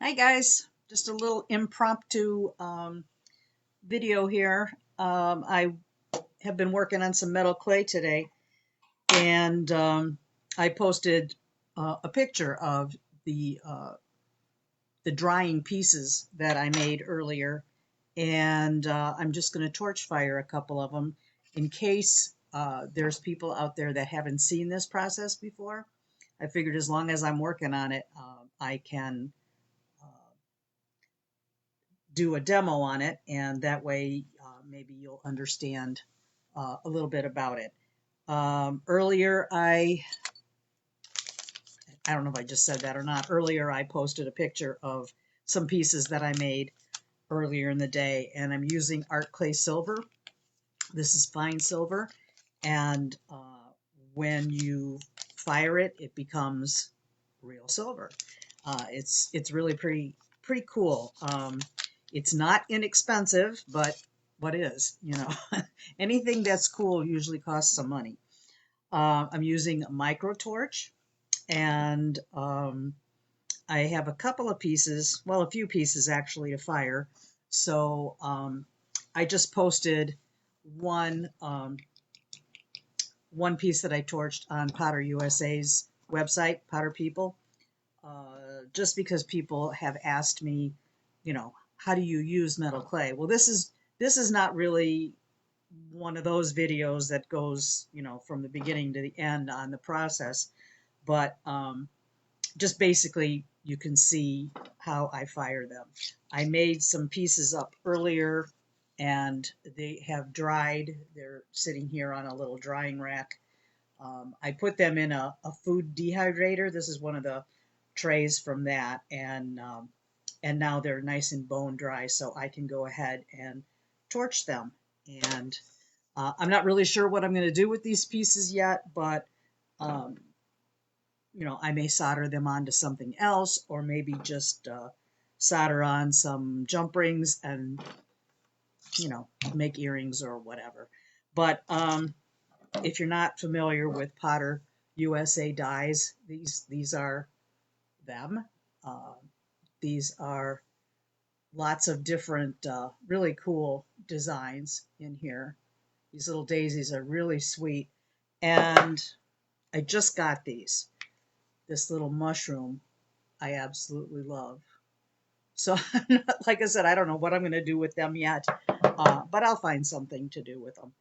Hi guys, just a little impromptu video here. I have been working on some metal clay today, and I posted a picture of the drying pieces that I made earlier, and I'm just going to torch fire a couple of them in case there's people out there that haven't seen this process before. I figured as long as I'm working on it, I can uh, do a demo on it, and that way maybe you'll understand a little bit about it. Earlier, I don't know if I just said that or not. Earlier, I posted a picture of some pieces that I made earlier in the day, and I'm using art clay silver. This is fine silver, and when you fire it, it becomes real silver. It's really pretty cool. It's not inexpensive, but what is, anything that's cool usually costs some money. I'm using a micro torch, and I have a couple of pieces, well, a few pieces actually to fire. So I just posted one one piece that I torched on Potter USA's website, Potter People, just because people have asked me, how do you use metal clay? Well, this is not really one of those videos that goes, from the beginning to the end on the process, but just basically you can see how I fire them. I made some pieces up earlier and they have dried. They're sitting here on a little drying rack. I put them in a food dehydrator. This is one of the trays from that, and now they're nice and bone dry, so I can go ahead and torch them. And I'm not really sure what I'm going to do with these pieces yet, but um, I may solder them onto something else, or maybe just solder on some jump rings and make earrings or whatever. But if you're not familiar with Potter USA dies, these are them. Uh, these are lots of different really cool designs in here. These little daisies are really sweet, and I just got these. This little mushroom I absolutely love. So, like I said, I don't know what I'm going to do with them yet, but I'll find something to do with them.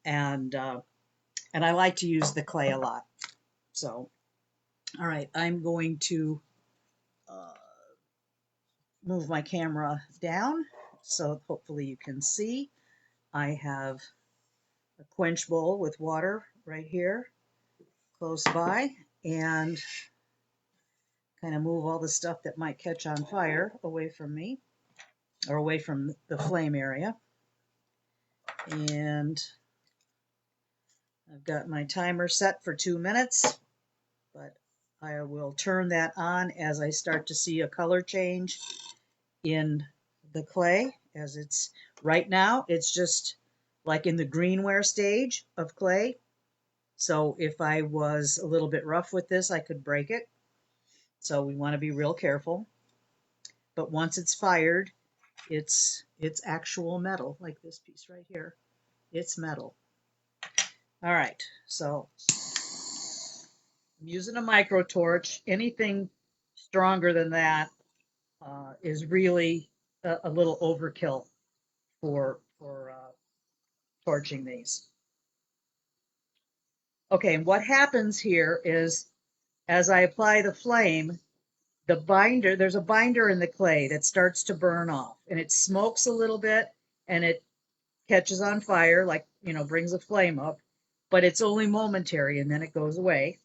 And and I like to use the clay a lot. So, all right, I'm going to uh, move my camera down so hopefully you can see. I have a quench bowl with water right here close by, and kind of move all the stuff that might catch on fire away from me or away from the flame area. And I've got my timer set for 2 minutes, but I will turn that on as I start to see a color change in the clay. As it's right now, it's just like in the greenware stage of clay. So if I was a little bit rough with this, I could break it. So we want to be real careful. But once it's fired, it's actual metal, like this piece right here. It's metal. All right, so I'm using a micro torch. Anything stronger than that is really a little overkill for torching these. Okay, and what happens here is as I apply the flame, the binder, there's a binder in the clay that starts to burn off, and it smokes a little bit, and it catches on fire, like, brings a flame up, but it's only momentary, and then it goes away.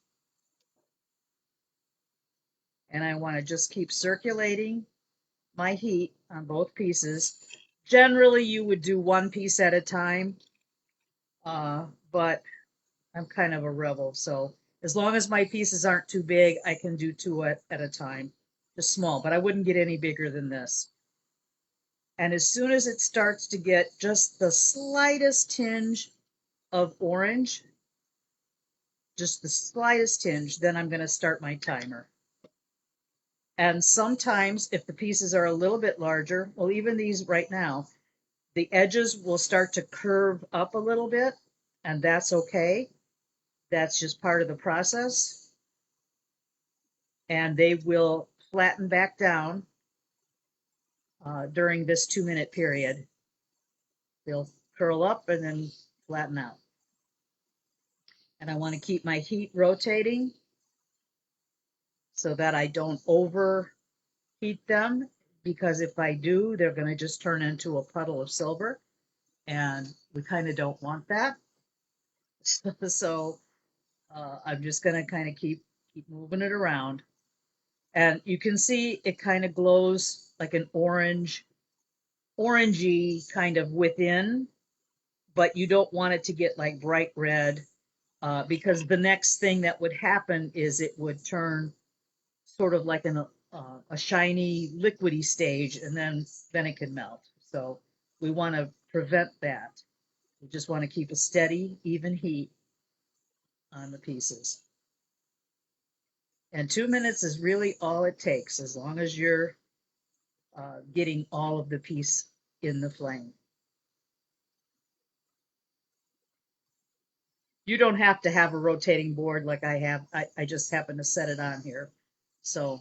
And I want to just keep circulating my heat on both pieces. Generally, you would do one piece at a time, but I'm kind of a rebel, so as long as my pieces aren't too big, I can do two at a time, just small, but I wouldn't get any bigger than this. And as soon as it starts to get just the slightest tinge of orange, just the slightest tinge, then I'm going to start my timer. And sometimes if the pieces are a little bit larger, well, even these right now, the edges will start to curve up a little bit, and that's okay. That's just part of the process. And they will flatten back down during this 2 minute period. They'll curl up and then flatten out. And I want to keep my heat rotating so that I don't overheat them, because if I do, they're going to just turn into a puddle of silver, and we kind of don't want that. So I'm just going to kind of keep moving it around. And you can see it kind of glows like an orangey kind of within, but you don't want it to get like bright red, because the next thing that would happen is it would turn sort of like a shiny liquidy stage, and then it can melt. So we want to prevent that. We just want to keep a steady, even heat on the pieces. And 2 minutes is really all it takes, as long as you're getting all of the piece in the flame. You don't have to have a rotating board like I have. I just happen to set it on here. So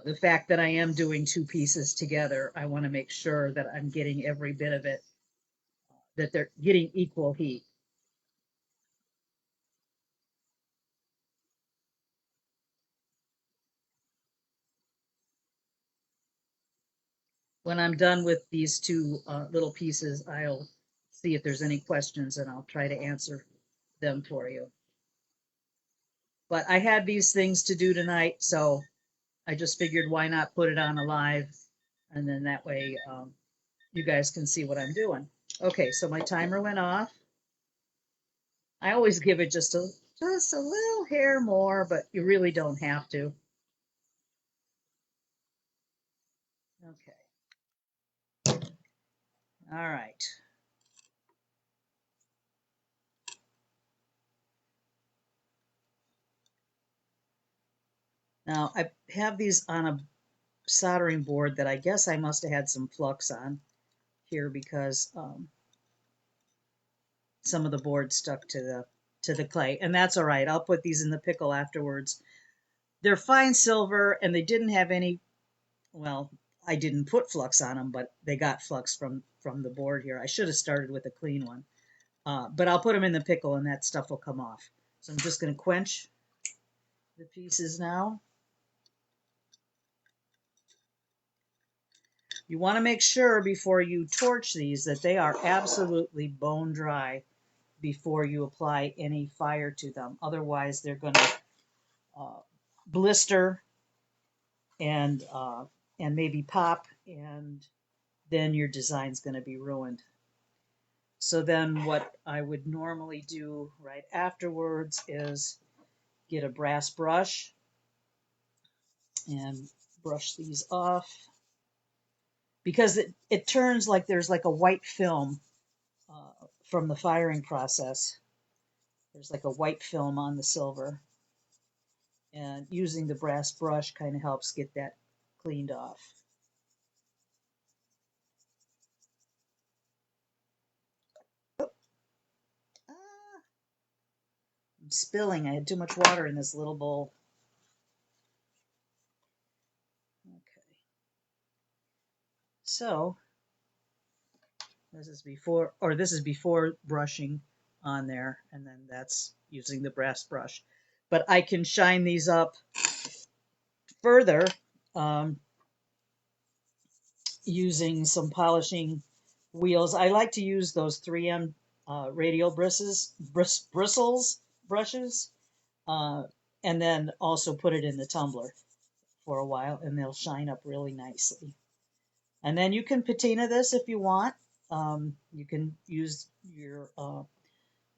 the fact that I am doing two pieces together, I want to make sure that I'm getting every bit of it, that they're getting equal heat. When I'm done with these two little pieces, I'll see if there's any questions and I'll try to answer them for you. But I had these things to do tonight, so I just figured why not put it on a live, and then that way you guys can see what I'm doing. Okay, so my timer went off. I always give it just a little hair more, but you really don't have to. Okay. All right. Now I have these on a soldering board that I guess I must have had some flux on here, because some of the board stuck to the clay, and that's all right. I'll put these in the pickle afterwards. They're fine silver, and they didn't have any. Well, I didn't put flux on them, but they got flux from the board here. I should have started with a clean one, but I'll put them in the pickle, and that stuff will come off. So I'm just going to quench the pieces now. You want to make sure before you torch these that they are absolutely bone dry before you apply any fire to them. Otherwise, they're going to blister and maybe pop, and then your design's going to be ruined. So then what I would normally do right afterwards is get a brass brush and brush these off, because it turns like there's like a white film from the firing process. There's like a white film on the silver, and using the brass brush kind of helps get that cleaned off. Ah, I'm spilling. I had too much water in this little bowl. Okay. So this is before brushing on there, and then that's using the brass brush. But I can shine these up further using some polishing wheels. I like to use those 3M radial bristles brushes, uh, and then also put it in the tumbler for a while, and they'll shine up really nicely. And then you can patina this if you want. You can use your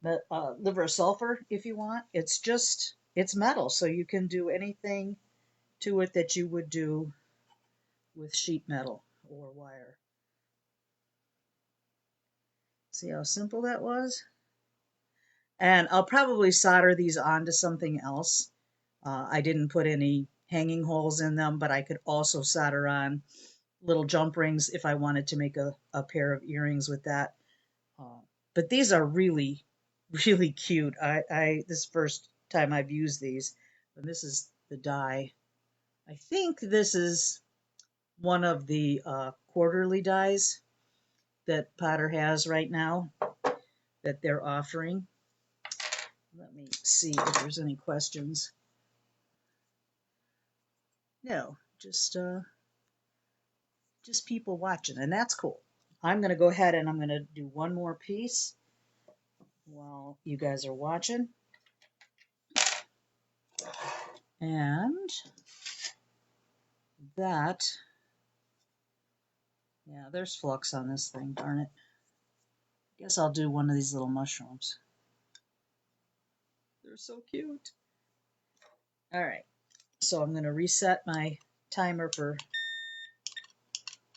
liver sulfur if you want. It's metal, so you can do anything to it that you would do with sheet metal or wire. See how simple that was? And I'll probably solder these onto something else. I didn't put any hanging holes in them, but I could also solder on little jump rings if I wanted to make a pair of earrings with that. But these are really, really cute. This first time I've used these, and this is the die. I think this is one of the quarterly dies that Potter has right now that they're offering. Let me see if there's any questions. No, just people watching, and that's cool. I'm going to go ahead and I'm going to do one more piece while you guys are watching. And that, yeah, there's flux on this thing, darn it. Guess I'll do one of these little mushrooms. They're so cute. All right, so I'm going to reset my timer for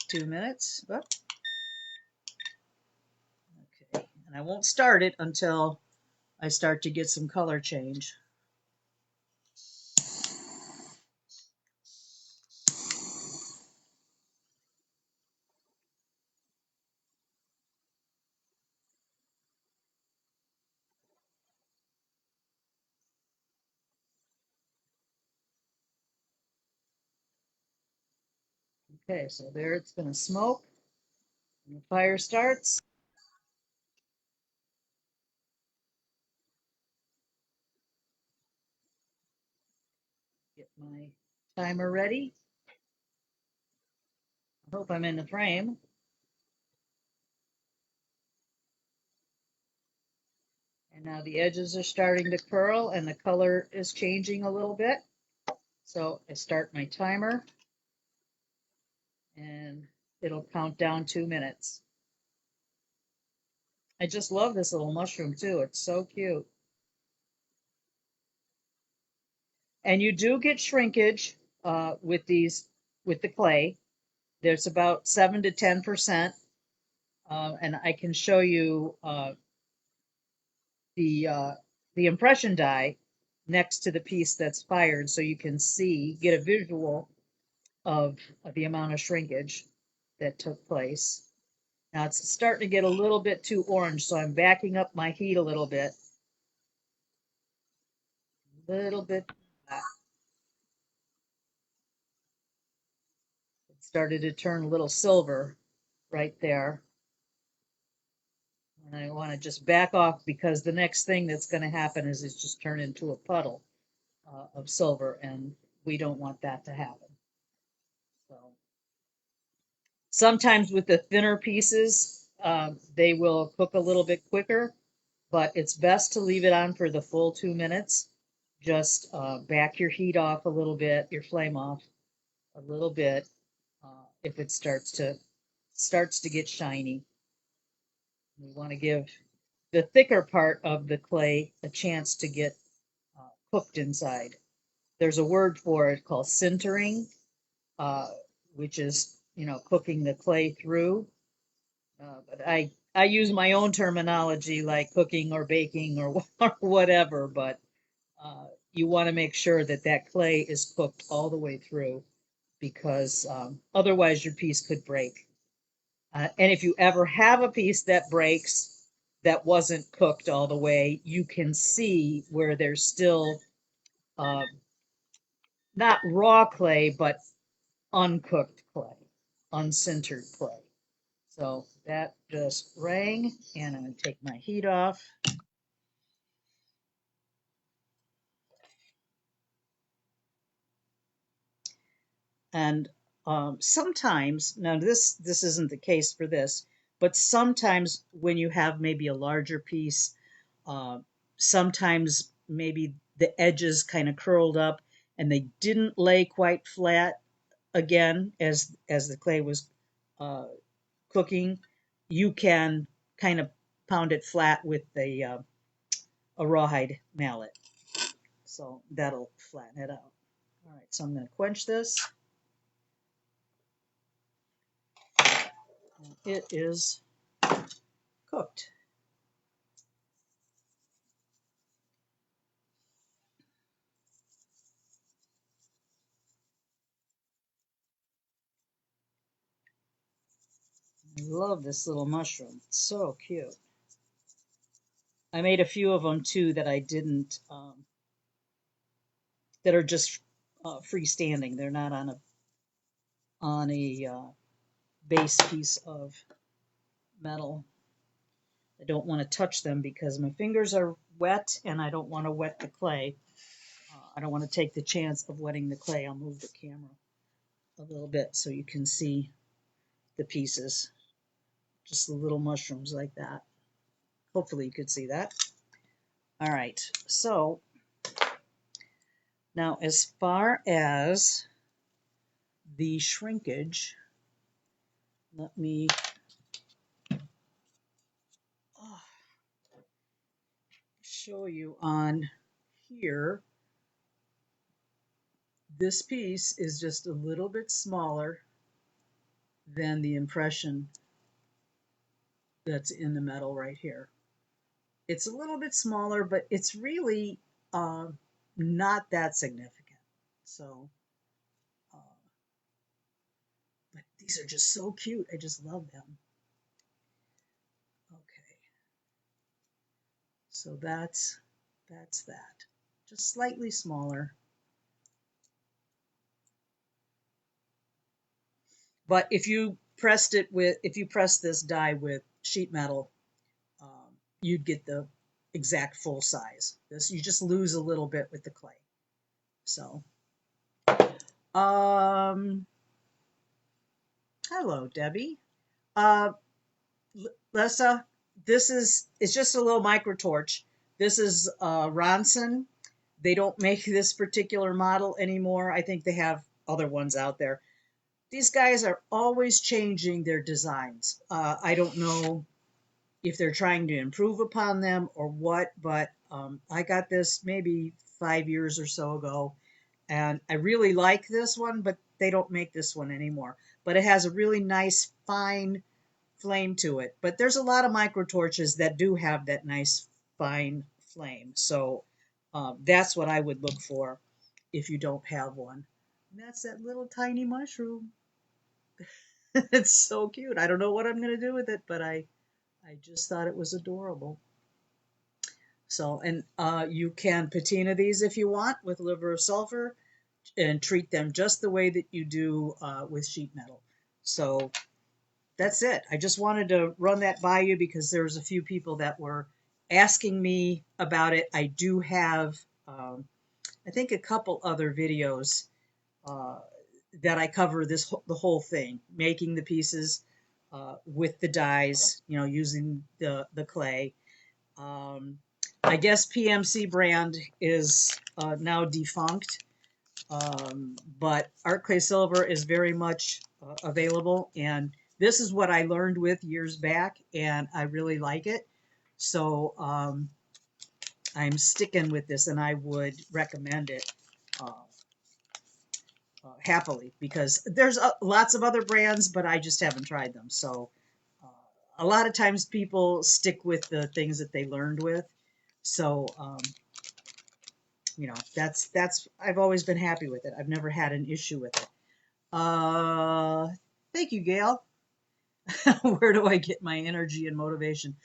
2 minutes. Oh, okay, and I won't start it until I start to get some color change. Okay, so there it's going to smoke. And the fire starts. Get my timer ready. I hope I'm in the frame. And now the edges are starting to curl and the color is changing a little bit. So I start my timer and it'll count down 2 minutes. I just love this little mushroom too. It's so cute. And you do get shrinkage with the clay. There's about 7 to 10%. And I can show you the impression die next to the piece that's fired so you can get a visual of the amount of shrinkage that took place. Now it's starting to get a little bit too orange, so I'm backing up my heat a little bit. A little bit. It started to turn a little silver right there. And I want to just back off because the next thing that's going to happen is it's just turn into a puddle of silver, and we don't want that to happen. So sometimes with the thinner pieces, they will cook a little bit quicker, but it's best to leave it on for the full 2 minutes. Just back your heat off a little bit, your flame off a little bit, if it starts to get shiny. We want to give the thicker part of the clay a chance to get cooked inside. There's a word for it called sintering, which is cooking the clay through. But I use my own terminology like cooking or baking or whatever. But you want to make sure that that clay is cooked all the way through, because otherwise your piece could break. And if you ever have a piece that breaks that wasn't cooked all the way, you can see where there's still not raw clay, but uncooked clay, unsintered clay. So that just rang, and I'm going to take my heat off. And sometimes, now this isn't the case for this, but sometimes when you have maybe a larger piece, uh, sometimes maybe the edges kind of curled up and they didn't lay quite flat again as the clay was cooking. You can kind of pound it flat with a rawhide mallet, so that'll flatten it out. All right, so I'm going to quench this. It is cooked. love this little mushroom. It's so cute. I made a few of them too that I didn't, that are just freestanding. They're not on a base piece of metal. I don't want to touch them because my fingers are wet and I don't want to wet the clay. I don't want to take the chance of wetting the clay. I'll move the camera a little bit so you can see the pieces. Just the little mushrooms like that. Hopefully you could see that. All right, so now as far as the shrinkage, let me show you on here. This piece is just a little bit smaller than the impression that's in the metal right here. It's a little bit smaller, but it's really not that significant. So, but these are just so cute. I just love them. Okay, so that's that. Just slightly smaller. But if you press this die with sheet metal, you'd get the exact full size. This, you just lose a little bit with the clay. So, hello, Debbie. Lessa, it's just a little micro torch. This is Ronson. They don't make this particular model anymore. I think they have other ones out there. These guys are always changing their designs. I don't know if they're trying to improve upon them or what, but I got this maybe 5 years or so ago, and I really like this one, but they don't make this one anymore. But it has a really nice, fine flame to it. But there's a lot of micro torches that do have that nice, fine flame. So that's what I would look for if you don't have one. And that's that little tiny mushroom. It's so cute. I don't know what I'm going to do with it, but I just thought it was adorable. So, and you can patina these if you want with liver of sulfur and treat them just the way that you do with sheet metal. So that's it. I just wanted to run that by you because there's a few people that were asking me about it. I do have, I think, a couple other videos that I cover the whole thing, making the pieces with the dies, using the clay. I guess PMC brand is now defunct, but Art Clay Silver is very much available, and this is what I learned with years back, and I really like it. So I'm sticking with this, and I would recommend it happily because there's lots of other brands, but I just haven't tried them. So a lot of times people stick with the things that they learned with. So that's I've always been happy with it. I've never had an issue with it. Thank you, Gail. Where do I get my energy and motivation?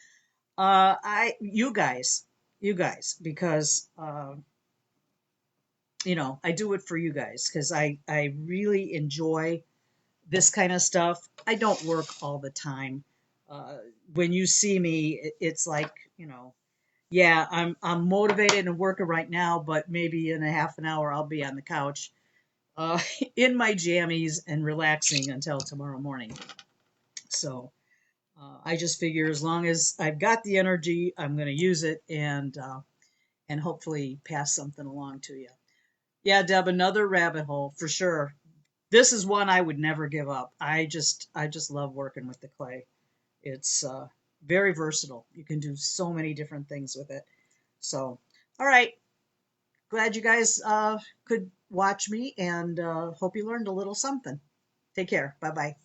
You guys, because I do it for you guys because I really enjoy this kind of stuff. I don't work all the time. When you see me, it's like, yeah, I'm motivated and working right now, but maybe in a half an hour I'll be on the couch in my jammies and relaxing until tomorrow morning. So I just figure as long as I've got the energy, I'm going to use it and hopefully pass something along to you. Yeah, Deb, another rabbit hole for sure. This is one I would never give up. I just love working with the clay. It's very versatile. You can do so many different things with it. So, all right. Glad you guys could watch me and hope you learned a little something. Take care. Bye-bye.